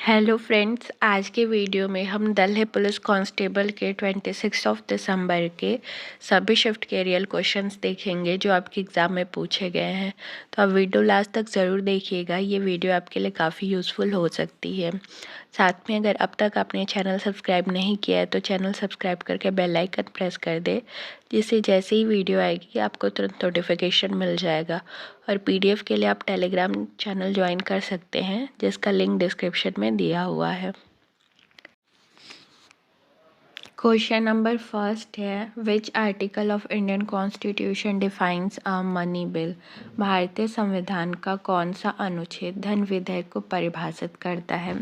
Hello friends, आज के video में हम दिल्ली पुलिस कांस्टेबल के 26 दिसंबर के सभी शिफ्ट के रियल क्वेश्चंस देखेंगे जो आपके एग्ज़ाम में पूछे गए हैं। तो आप वीडियो लास्ट तक ज़रूर देखिएगा, ये वीडियो आपके लिए काफ़ी यूज़फुल हो सकती है। साथ में अगर अब तक आपने चैनल सब्सक्राइब नहीं किया है तो चैनल सब्सक्राइब करके बेल आइकन प्रेस कर दे, जिससे जैसे ही वीडियो आएगी आपको तुरंत नोटिफिकेशन मिल जाएगा। और पीडीएफ के लिए आप टेलीग्राम चैनल ज्वाइन कर सकते हैं, जिसका लिंक डिस्क्रिप्शन में दिया हुआ है। क्वेश्चन नंबर फर्स्ट है, which article of Indian constitution defines a money bill. भारतीय संविधान का कौन सा अनुच्छेद धन विधेयक को परिभाषित करता है?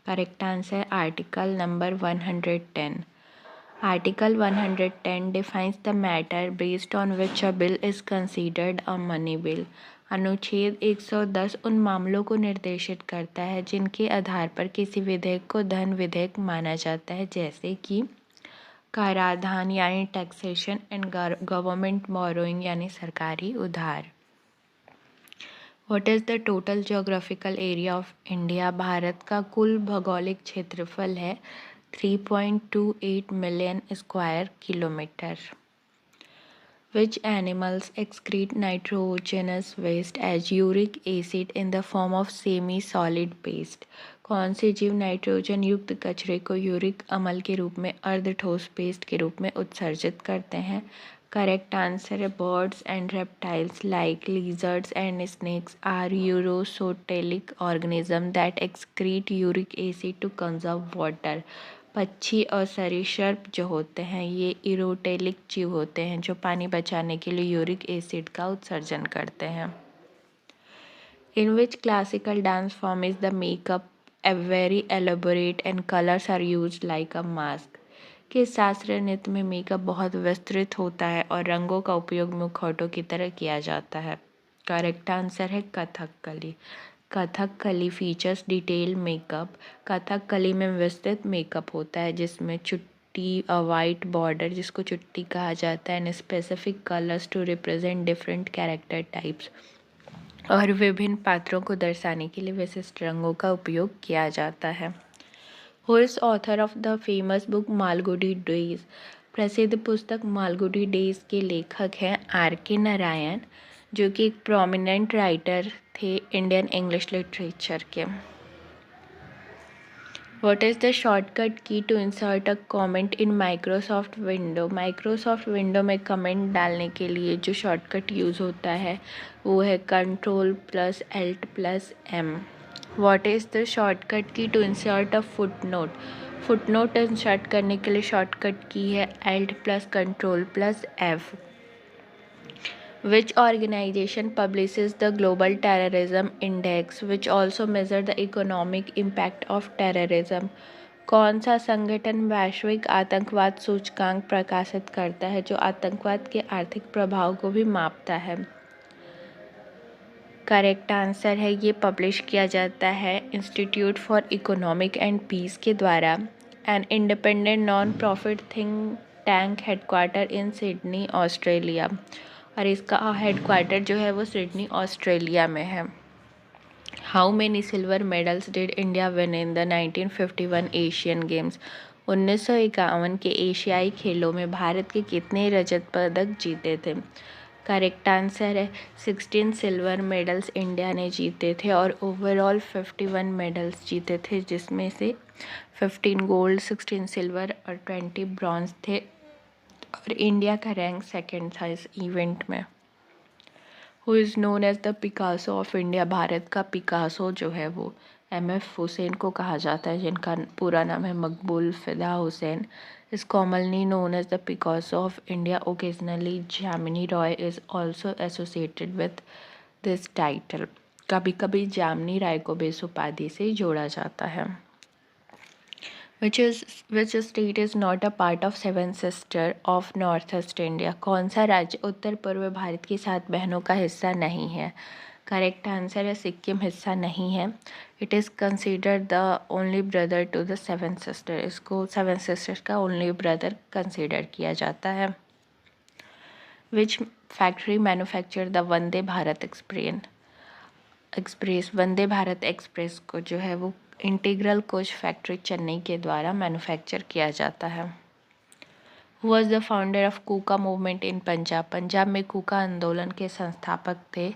Correct answer article number 110। Article 110 defines the matter based on which a bill is considered a money bill. अनुच्छेद 110 उन मामलों को निर्देशित करता है जिनके आधार पर किसी विधेयक को धन विधेयक माना जाता है, जैसे कि कराधान यानी टैक्सेशन एंड गवर्नमेंट बोरोइंग यानी सरकारी उधार। What is the total geographical area of India. Bharat का कुल भौगोलिक क्षेत्रफल है 3.28 million square kilometre. Which animals excrete nitrogenous waste as uric acid in the form of semi-solid paste? कौन से जीव नाइट्रोजन युक्त कचरे को यूरिक अम्ल के रूप में अर्ध ठोस पेस्ट के रूप में उत्सर्जित करते हैं? करेक्ट आंसर है birds and reptiles like lizards and snakes are urosotelic organism that excrete uric acid to conserve water. पक्षी और सरीसृप जो होते हैं ये इरोटेलिक जीव होते हैं जो पानी बचाने के लिए यूरिक एसिड का उत्सर्जन करते हैं। In which classical dance form is the makeup a very elaborate and colours are use like a mask. किस शास्त्रीय नृत्य में मेकअप बहुत विस्तृत होता है और रंगों का उपयोग मुखौटों की तरह किया जाता है? करेक्ट आंसर है Kathakali. Kathakali features detail makeup. Kathakali में विस्तृत मेकअप होता है जिसमें चुट्टी वाइट बॉर्डर जिसको चुट्टी कहा जाता है and specific colours to represent different character types, और विभिन्न पात्रों को दर्शाने के लिए विशिष्ट रंगों का उपयोग किया जाता है। Who is author of the famous book Malgudi days. प्रसिद्ध पुस्तक मालगुडी डेज के लेखक हैं R.K. नारायण, जो कि एक प्रोमिनेंट राइटर थे इंडियन इंग्लिश लिटरेचर के। What is the shortcut key to insert a comment in Microsoft window. Microsoft window में कमेंट डालने के लिए जो शॉर्टकट यूज़ होता है वो है Ctrl+Alt+M। What is the shortcut key to insert a footnote. Footnote insert करने के लिए शॉर्टकट की है Alt+Ctrl+F। Which organization publishes the Global Terrorism Index, which also measure the economic impact of terrorism? कौन सा संगठन वैश्विक आतंकवाद सूचकांक प्रकाशित करता है जो आतंकवाद के आर्थिक प्रभाव को भी मापता है? करेक्ट आंसर है ये पब्लिश किया जाता है Institute for Economic and Peace के द्वारा, an independent non profit think tank headquarter in Sydney Australia, और इसका हेडक्वार्टर जो है वो सिडनी ऑस्ट्रेलिया में है। How many silver medals did India win in the 1951 Asian games. 1951 के एशियाई खेलों में भारत के कितने रजत पदक जीते थे? करेक्ट आंसर है 16 सिल्वर मेडल्स इंडिया ने जीते थे और ओवरऑल 51 मेडल्स जीते थे, जिसमें से 15 गोल्ड, 16 सिल्वर और 20 ब्रॉन्ज थे, और इंडिया का रैंक सेकंड था इस इवेंट में। Who is known as the Picasso of India. Bharat का पिकासो जो है वो MF हुसैन को कहा जाता है, जिनका पूरा नाम है Maqbool Fida Husain. Is commonly known as the Picasso of India. Occasionally Jamini Roy is also associated with this title. कभी कभी जामिनी राय को भी इस उपाधि से जोड़ा जाता है। Which state is not a part of Seven Sister of Northeast India? कौन सा राज्य उत्तर पूर्व भारत की 7 बहनों का हिस्सा नहीं है? करेक्ट आंसर है सिक्किम हिस्सा नहीं है। It is considered the only brother to the 7 sister. इसको 7 सिस्टर्स का ओनली ब्रदर कंसिडर किया जाता है। Which factory manufacture the Vande Bharat express. Express Vande Bharat express को जो है वो इंटीग्रल कोच फैक्ट्री चेन्नई के द्वारा मैन्युफैक्चर किया जाता है। Who was the founder of Kuka movement in Punjab? Punjab में कूका आंदोलन के संस्थापक थे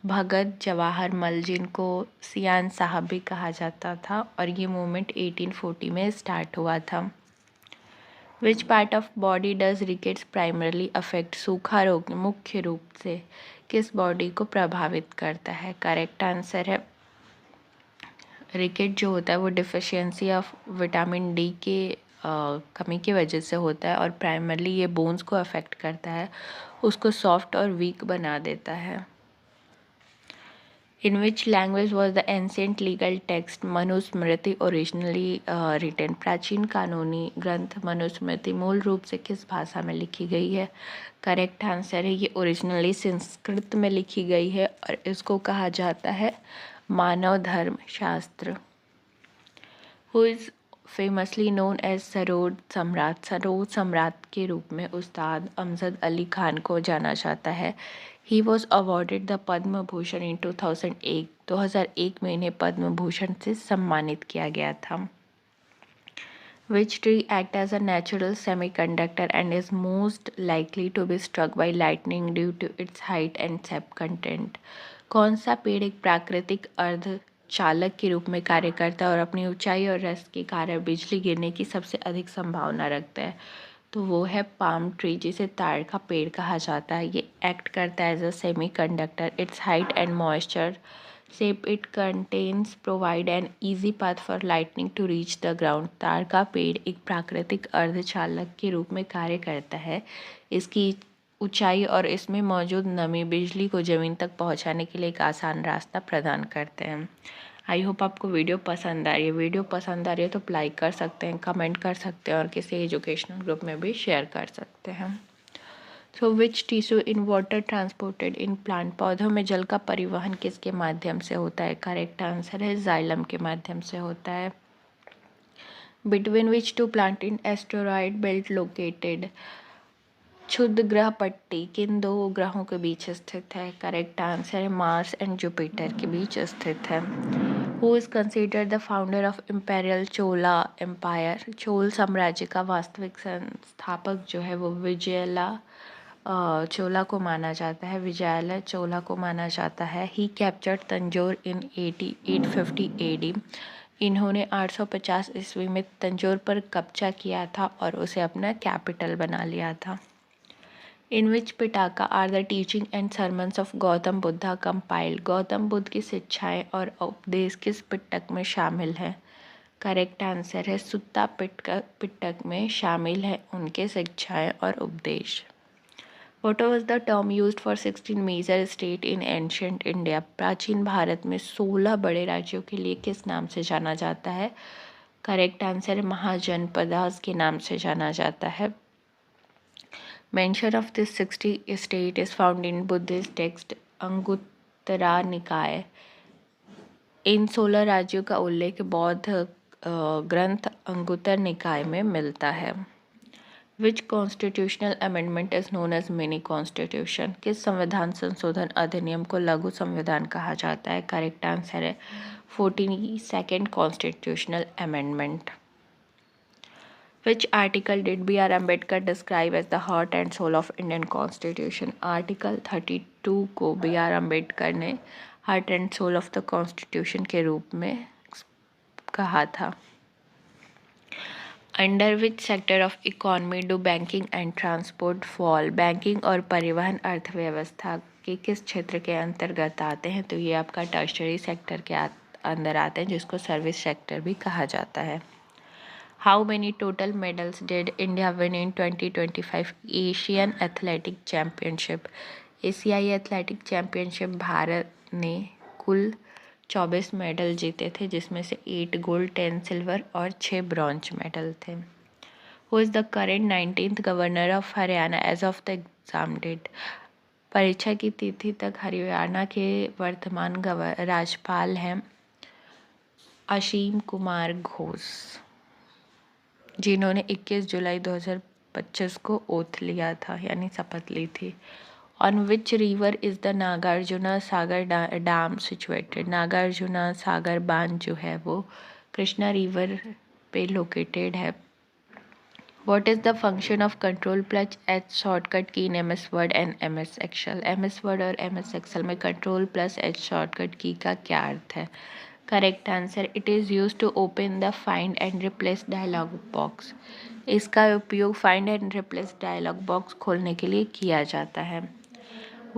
भगत जवाहर मल, जिनको सियान साहब भी कहा जाता था, और ये मूवमेंट 1840 में स्टार्ट हुआ था। Which part of body does rickets primarily affect? सूखा रोग मुख्य रूप से किस बॉडी को प्रभावित करता है? करेक्ट आंसर है रिकेट जो होता है वो डिफिशियंसी ऑफ विटामिन डी के कमी की वजह से होता है, और प्राइमरली ये बोन्स को अफेक्ट करता है, उसको सॉफ्ट और वीक बना देता है। In which language was the ancient legal text Manusmriti originally written? प्राचीन कानूनी ग्रंथ मनुस्मृति मूल रूप से किस भाषा में लिखी गई है? करेक्ट आंसर है ये ओरिजिनली संस्कृत में लिखी गई है, और इसको कहा जाता है Manav Dharma Shastra. Who is famously known as Sarod Samrat? Sarod सम्राट के रूप में उस्ताद अमजद अली खान को जाना जाता है। He was awarded the Padma Bhushan इन 2001। 2001 में इन्हें पद्म भूषण से सम्मानित किया गया था। Which tree act as a natural semiconductor and is most likely to be struck by lightning due to its height and sap content? कौन सा पेड़ एक प्राकृतिक अर्ध चालक के रूप में कार्य करता है और अपनी ऊंचाई और रस के कारण बिजली गिरने की सबसे अधिक संभावना रखता है? तो वो है पाम ट्री, जिसे ताड़ का पेड़ कहा जाता है। ये एक्ट करता है as a semiconductor. Its height and moisture sap it contains provide an easy path for lightning to reach the ground. ताड़ का पेड़ एक प्राकृतिक अर्धचालक के रूप में कार्य करता है। इसकी ऊंचाई और इसमें मौजूद नमी बिजली को ज़मीन तक पहुंचाने के लिए एक आसान रास्ता प्रदान करते हैं। आई होप आपको वीडियो पसंद आ रही है। वीडियो पसंद आ रही है तो लाइक कर सकते हैं, कमेंट कर सकते हैं, और किसी एजुकेशनल ग्रुप में भी शेयर कर सकते हैं। So which tissue in water transported in plant? पौधों में जल का परिवहन किसके माध्यम से होता है? करेक्ट आंसर है जाइलम के माध्यम से होता है। Between which two planet in asteroid belt located? क्षुद्र ग्रह पट्टी किन दो ग्रहों के बीच स्थित है? करेक्ट आंसर है मार्स एंड जुपिटर के बीच स्थित है। Who is considered the founder of imperial Chola empire? Chola साम्राज्य का वास्तविक संस्थापक जो है वो विजयला चोला को माना जाता है। विजयला चोला को माना जाता है। ही कैप्चर्ड तंजौर इन 850 AD। इन्होंने 850 ईस्वी में तंजौर पर कब्जा किया था और उसे अपना कैपिटल बना लिया था। In which Pitaka are the teaching and sermons of Gautam Buddha compiled? Gautam Buddha की शिक्षाएं और उपदेश किस पिटक में शामिल हैं? करेक्ट आंसर है सुत्ता पिटक में शामिल है उनके शिक्षाएं और उपदेश। What was the term used for 16 major state in ancient India? प्राचीन भारत में 16 बड़े राज्यों के लिए किस नाम से जाना जाता है? करेक्ट आंसर है महाजनपदास के नाम से जाना जाता है। Mention of this 60 state is found in Buddhist text अंगुत्तरा निकाय। इन 16 राज्यों का उल्लेख बौद्ध ग्रंथ अंगुत्तर निकाय में मिलता है। Which constitutional amendment is known as mini constitution? किस संविधान संशोधन अधिनियम को लघु संविधान कहा जाता है? करेक्ट आंसर है 42nd constitutional amendment. Which article did B.R. Ambedkar describe as the heart and soul of Indian Constitution? Article 32 को B.R. अम्बेडकर ने heart and soul of the constitution के रूप में कहा था। Under which sector of economy do banking and transport fall? Banking और परिवहन अर्थव्यवस्था के किस क्षेत्र के अंतर्गत आते हैं? तो ये आपका टर्शरी सेक्टर के अंदर आते हैं, जिसको सर्विस सेक्टर भी कहा जाता है। How many total medals did India win in 2025 Asian athletic championship? एशियाई एथलेटिक चैम्पियनशिप भारत ने कुल 24 मेडल जीते थे, जिसमें से 8 गोल्ड, 10 सिल्वर और 6 ब्रॉन्ज मेडल थे। Who is the current 19th governor of Haryana as of the exam date? परीक्षा की तिथि तक हरियाणा के वर्तमान राज्यपाल हैं असीम कुमार घोष, जिन्होंने 21 जुलाई 2025 को ओथ लिया था, यानी शपथ ली थी। On which river is the Nagarjuna Sagar dam situated. Nagarjuna Sagar बांध जो है वो कृष्णा रिवर पे लोकेटेड है। What is the function of control plus H shortcut key in MS Word and MS Excel? MS Word और MS Excel में control plus H shortcut key का क्या अर्थ है? Correct answer, it is use to open the find and replace dialog box. इसका उपयोग find and replace dialog box खोलने के लिए किया जाता है।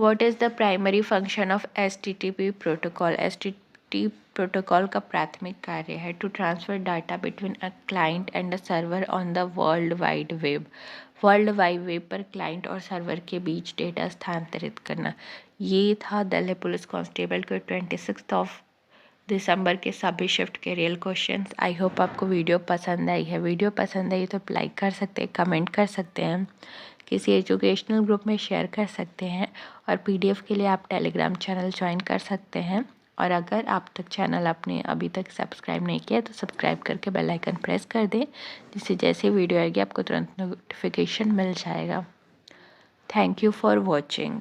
What is the primary function of HTTP protocol? HTTP protocol का प्राथमिक कार्य है to transfer data between a client and a server on the world wide web. World wide web पर क्लाइंट और सर्वर के बीच डेटा स्थानांतरित करना। ये था दिल्ली पुलिस कांस्टेबल के 26 दिसंबर के सभी शिफ्ट के रियल क्वेश्चंस। आई होप आपको वीडियो पसंद आई है। वीडियो पसंद आई तो लाइक कर सकते हैं, कमेंट कर सकते हैं, किसी एजुकेशनल ग्रुप में शेयर कर सकते हैं और पीडीएफ के लिए आप टेलीग्राम चैनल ज्वाइन कर सकते हैं। और अगर आप तक चैनल आपने अभी तक सब्सक्राइब नहीं किया तो सब्सक्राइब करके बेल आइकन प्रेस कर दें, जिससे जैसे वीडियो आएगी आपको तुरंत नोटिफिकेशन मिल जाएगा। Thank you for watching.